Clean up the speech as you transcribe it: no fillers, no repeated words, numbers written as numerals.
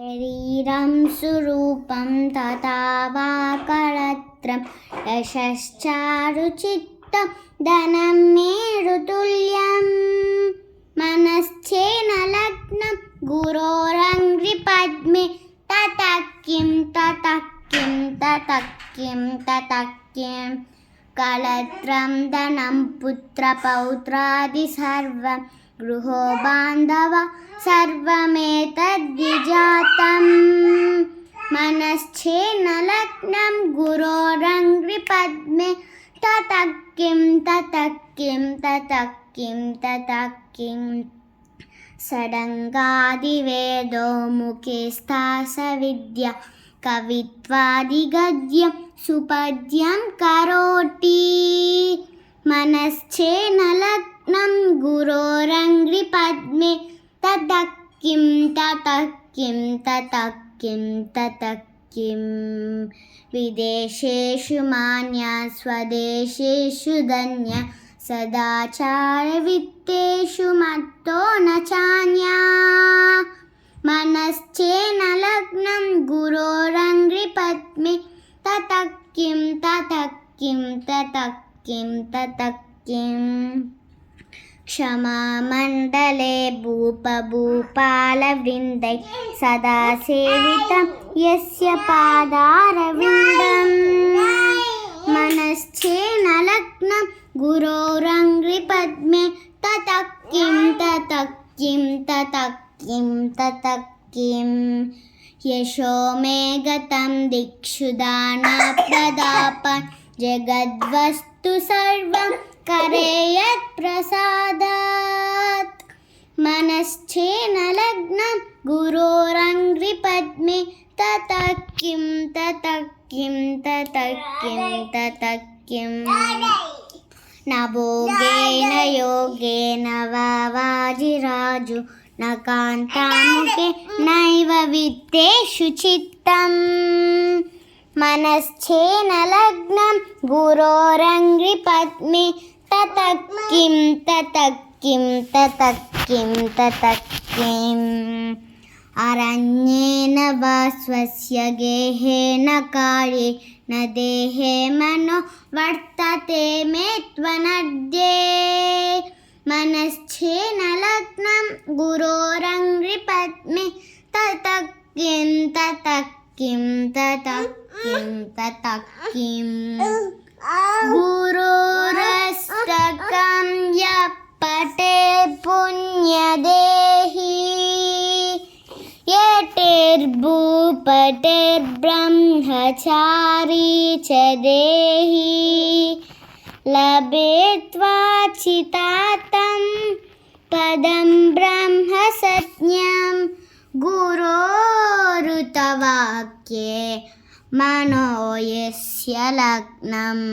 शरीरं सुरूपं तथा वा कळत्रं यशश्चारुचित्तं धनं मेरुतुल्यं मनश्चेन लग्नं गुरोरङ्घ्रिपद्मे ततः किं कळत्रं धनं पुत्रपौत्रादि सर्वं गृहो बान्धव सर्वमेतद्विजातं मनश्चेन लग्नं गुरोरङ्घ्रिपद्मे ततः किं षडङ्गादिवेदो मुखे स्थासविद्या कवित्वादिगद्यं सुपद्यं करोति मनश्चेन लग्नं गुरोरङ्घ्रिपद्मे ततः किं विदेशेषु मान्या स्वदेशेषु धन्या सदाचारवित्तेषु मत्तो न चान्या मनश्चेन लग्नं गुरोरङ्घ्रिपद्मे ततः किं क्षमामण्डले भूपभूपालवृन्दै सदा सेवितं यस्य पादारविन्दं मनश्चेन लग्नं गुरोरङ्घ्रिपद्मे ततः किं यशो मे गतं दिक्षु दानप्रदापं जगद्वस्तु सर्वं करेयत् प्रसादात् मनश्चेन लग्नं गुरोरङ्घ्रिपद्मे ततः किं न भोगेन योगेन वा वाजिराजु न कान्तामुखे नैव वित्तेषु चित्तं मनश्चेन लग्नं गुरोरङ्घ्रिपद्मे ततः किं अरण्येन वा स्वस्य गेहेन कार्ये न देहे मनो वर्तते मे त्वनद्ये मनश्चेन लग्नं गुरोरङ्घ्रिपद्मे ततः किं गुरोरष्टकं यः पठे पुण्यदेहि यतिर्भूपतिर्ब्रह्मचारी च देहि लभेत्वाचितातं पदं ब्रह्म सत्यं गुरोरुतवाक्ये मनो यस्य लग्नम्।